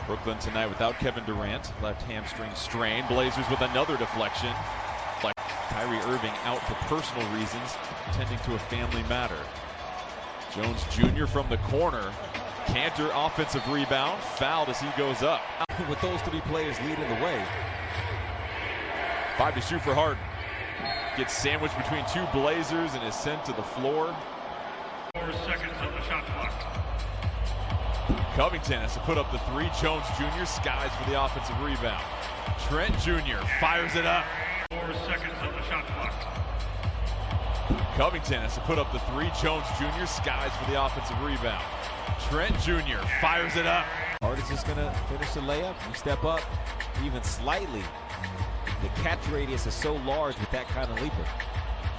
Brooklyn tonight without Kevin Durant, left hamstring strain. Blazers with another deflection. Like Kyrie Irving out for personal reasons, tending to a family matter. Jones Jr. from the corner. Cantor offensive rebound, fouled as he goes up. With those three players leading the way. 5 to shoot for Harden. Gets sandwiched between two Blazers and is sent to the floor. 4 seconds on the shot clock. Covington has to put up the three. Jones Jr. skies for the offensive rebound. Trent Jr. fires it up. 4 seconds on the shot clock. Covington has to put up the three. Jones Jr. skies for the offensive rebound. Trent Jr. fires it up. Harden's just going to finish the layup. You step up even slightly. The catch radius is so large with that kind of leaper.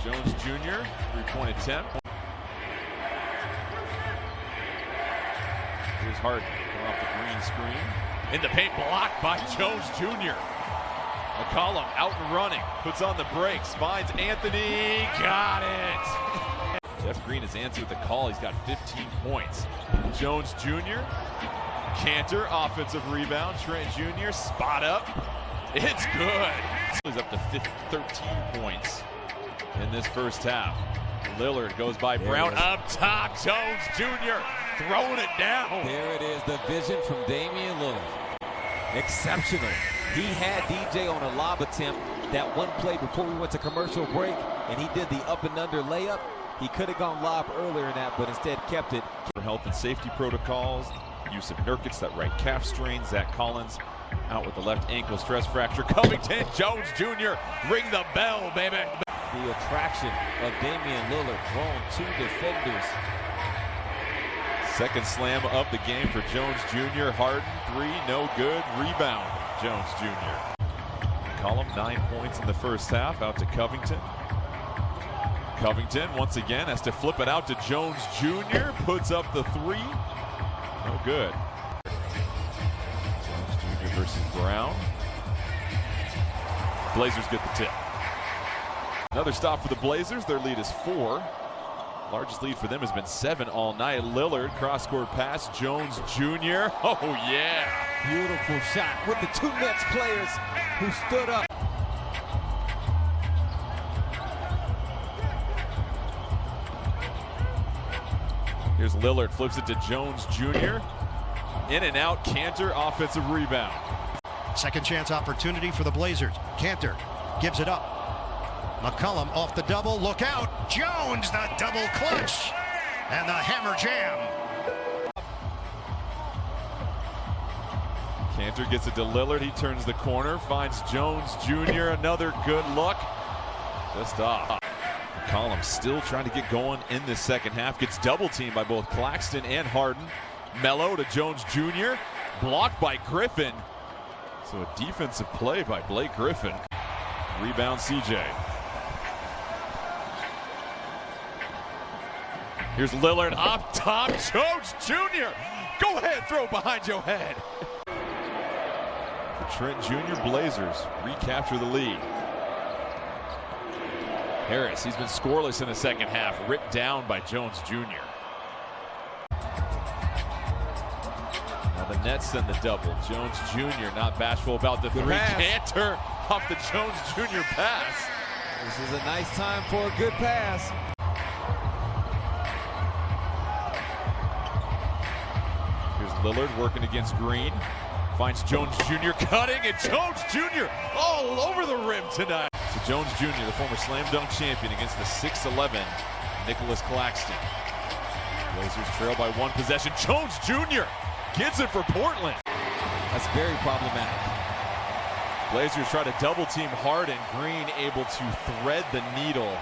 Jones Jr. three-point attempt. Here's Harden going off the green screen. In the paint, blocked by Jones Jr. McCollum out and running, puts on the brakes, finds Anthony, got it! Jeff Green has answered the call, he's got 15 points. Jones Jr., Cantor, offensive rebound, Trent Jr., spot up, it's good! He's up to 13 points in this first half. Lillard goes by Brown, up top, Jones Jr. throwing it down. There it is, the vision from Damian Lillard. Exceptional. He had DJ on a lob attempt that one play before we went to commercial break, and he did the up and under layup. He could have gone lob earlier in that, but instead kept it. For health and safety protocols, use of Nurkic, that right calf strain. Zach Collins out with the left ankle stress fracture. Covington, Jones Jr., ring the bell, baby. The attraction of Damian Lillard, drawing two defenders. Second slam of the game for Jones Jr. Harden, three, no good. Rebound, Jones Jr. McCollum, 9 points in the first half, out to Covington. Covington, once again, has to flip it out to Jones Jr. Puts up the three. No good. Jones Jr. versus Brown. Blazers get the tip. Another stop for the Blazers. Their lead is 4. Largest lead for them has been 7 all night. Lillard, cross-court pass. Jones Jr. Oh, yeah. Beautiful shot with the two Nets players who stood up. Here's Lillard, flips it to Jones Jr. In and out, Cantor, offensive rebound. Second chance opportunity for the Blazers. Cantor gives it up. McCollum off the double, look out. Jones, the double clutch. And the hammer jam. Cantor gets it to Lillard, he turns the corner, finds Jones Jr., another good look. Just off. McCollum still trying to get going in this second half. Gets double teamed by both Claxton and Harden. Mello to Jones Jr. Blocked by Griffin. So a defensive play by Blake Griffin. Rebound CJ. Here's Lillard up top. Jones Jr. Go ahead, throw behind your head. For Trent Jr., Blazers recapture the lead. Harris, he's been scoreless in the second half, ripped down by Jones Jr. Now the Nets send the double. Jones Jr. not bashful about the three. Cantor off the Jones Jr. pass. This is a nice time for a good pass. Here's Lillard working against Green. Finds Jones Jr. cutting, and Jones Jr. all over the rim tonight. So Jones Jr., the former slam dunk champion, against the 6'11" Nicholas Claxton. Blazers trail by 1 possession. Jones Jr. gets it for Portland. That's very problematic. Blazers try to double team Harden. Green able to thread the needle